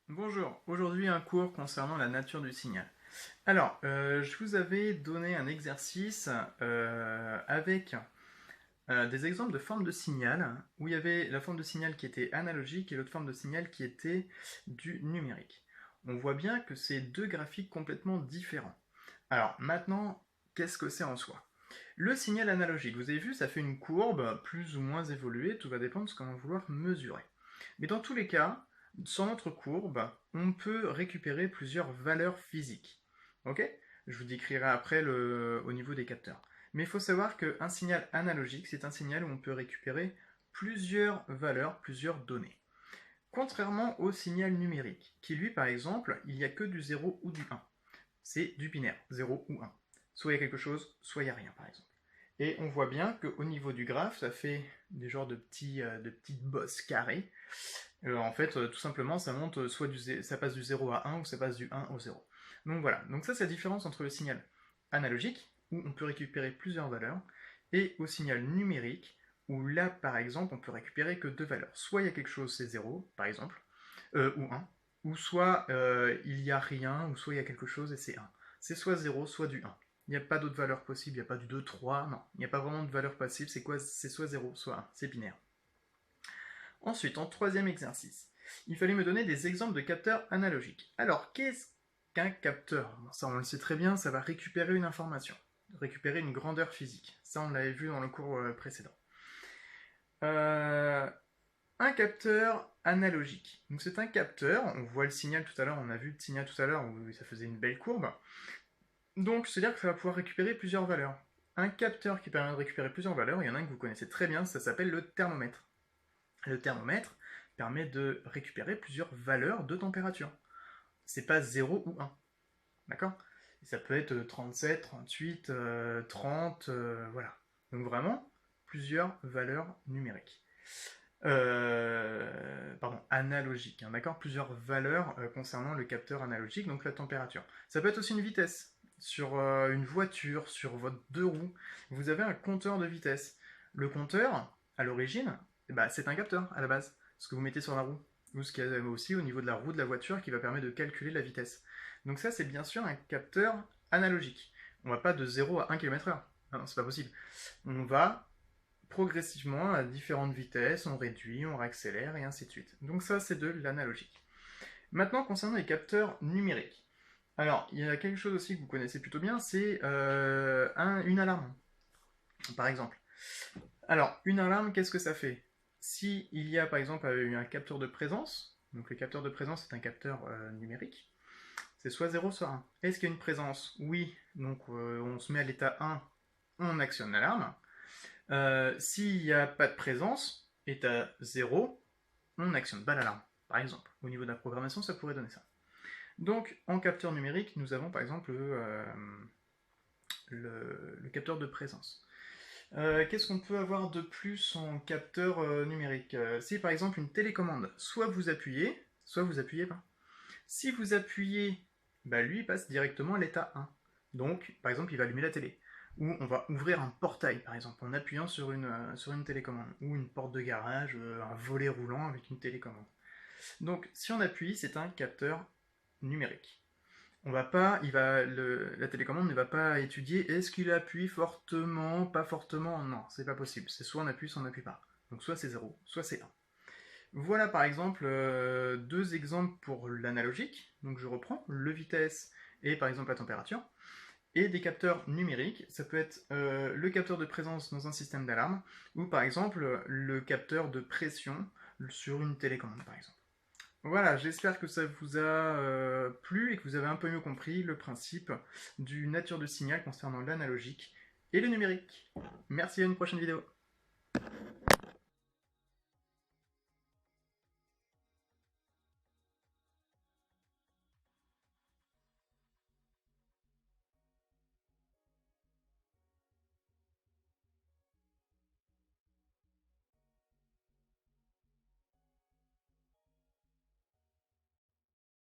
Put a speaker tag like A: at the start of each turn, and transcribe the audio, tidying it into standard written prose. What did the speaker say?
A: Bonjour, aujourd'hui un cours concernant la nature du signal. Alors, je vous avais donné un exercice avec des exemples de formes de signal, où il y avait la forme de signal qui était analogique et l'autre forme de signal qui était du numérique. On voit bien que c'est deux graphiques complètement différents. Alors maintenant, qu'est-ce que c'est en soi? Le signal analogique, vous avez vu, ça fait une courbe plus ou moins évoluée, tout va dépendre de ce qu'on va vouloir mesurer. Mais dans tous les cas, sur notre courbe, on peut récupérer plusieurs valeurs physiques. Ok? Je vous décrirai après au niveau des capteurs. Mais il faut savoir qu'un signal analogique, c'est un signal où on peut récupérer plusieurs valeurs, plusieurs données. Contrairement au signal numérique, qui lui, par exemple, il n'y a que du 0 ou du 1. C'est du binaire, 0 ou 1. Soit il y a quelque chose, soit il n'y a rien, par exemple. Et on voit bien qu'au niveau du graphe, ça fait des genres de petites bosses carrées. En fait, tout simplement, ça monte ça passe du 0 à 1 ou ça passe du 1 au 0. Donc voilà, donc ça c'est la différence entre le signal analogique, où on peut récupérer plusieurs valeurs, et au signal numérique, où là par exemple on peut récupérer que deux valeurs. Soit il y a quelque chose, c'est 0 par exemple, ou 1, ou soit il n'y a rien, ou soit il y a quelque chose et c'est 1. C'est soit 0, soit du 1. Il n'y a pas d'autres valeurs possibles, il n'y a pas du 2, 3, non. Il n'y a pas vraiment de valeur possible, c'est quoi? C'est soit 0, soit 1, c'est binaire. Ensuite, en troisième exercice, il fallait me donner des exemples de capteurs analogiques. Alors, qu'est-ce qu'un capteur? Bon, ça, on le sait très bien, ça va récupérer une information, récupérer une grandeur physique. Ça, on l'avait vu dans le cours précédent. Euh, un capteur analogique. Donc, c'est un capteur, on voit le signal tout à l'heure, on a vu le signal tout à l'heure où ça faisait une belle courbe. Donc, c'est-à-dire que ça va pouvoir récupérer plusieurs valeurs. Un capteur qui permet de récupérer plusieurs valeurs, il y en a un que vous connaissez très bien, ça s'appelle le thermomètre. Le thermomètre permet de récupérer plusieurs valeurs de température. C'est pas 0 ou 1. D'accord? Ça peut être 37, 38, 30, voilà. Donc vraiment, plusieurs valeurs numériques. Pardon, analogiques, hein, d'accord? Plusieurs valeurs concernant le capteur analogique, donc la température. Ça peut être aussi une vitesse. Sur une voiture, sur votre deux roues, vous avez un compteur de vitesse. Le compteur, à l'origine, bah, c'est un capteur à la base, ce que vous mettez sur la roue. Ou ce qu'il y a aussi au niveau de la roue de la voiture qui va permettre de calculer la vitesse. Donc ça, c'est bien sûr un capteur analogique. On va pas de 0 à 1 km/h. Non, c'est pas possible. On va progressivement à différentes vitesses, on réduit, on réaccélère et ainsi de suite. Donc ça, c'est de l'analogique. Maintenant, concernant les capteurs numériques. Alors, il y a quelque chose aussi que vous connaissez plutôt bien, c'est une alarme, par exemple. Alors, une alarme, qu'est-ce que ça fait? Si il y a, par exemple, un capteur de présence, donc le capteur de présence est un capteur numérique, c'est soit 0, soit 1. Est-ce qu'il y a une présence? Oui, donc on se met à l'état 1, on actionne l'alarme. S'il n'y a pas de présence, état 0, on n'actionne pas l'alarme, par exemple. Au niveau de la programmation, ça pourrait donner ça. Donc, en capteur numérique, nous avons par exemple le capteur de présence. Qu'est-ce qu'on peut avoir de plus en capteur numérique? C'est par exemple une télécommande. Soit vous appuyez pas. Si vous appuyez, bah lui il passe directement à l'état 1. Donc, par exemple, il va allumer la télé. Ou on va ouvrir un portail, par exemple, en appuyant sur une télécommande. Ou une porte de garage, un volet roulant avec une télécommande. Donc, si on appuie, c'est un capteur numérique. On va pas, la télécommande ne va pas étudier est-ce qu'il appuie fortement, pas fortement. Non, c'est pas possible. C'est soit on appuie pas. Donc soit c'est 0, soit c'est 1. Voilà par exemple deux exemples pour l'analogique. Donc je reprends le vitesse et par exemple la température. Et des capteurs numériques, ça peut être le capteur de présence dans un système d'alarme ou par exemple le capteur de pression sur une télécommande par exemple. Voilà, j'espère que ça vous a plu et que vous avez un peu mieux compris le principe du nature de signal concernant l'analogique et le numérique. Merci, à une prochaine vidéo.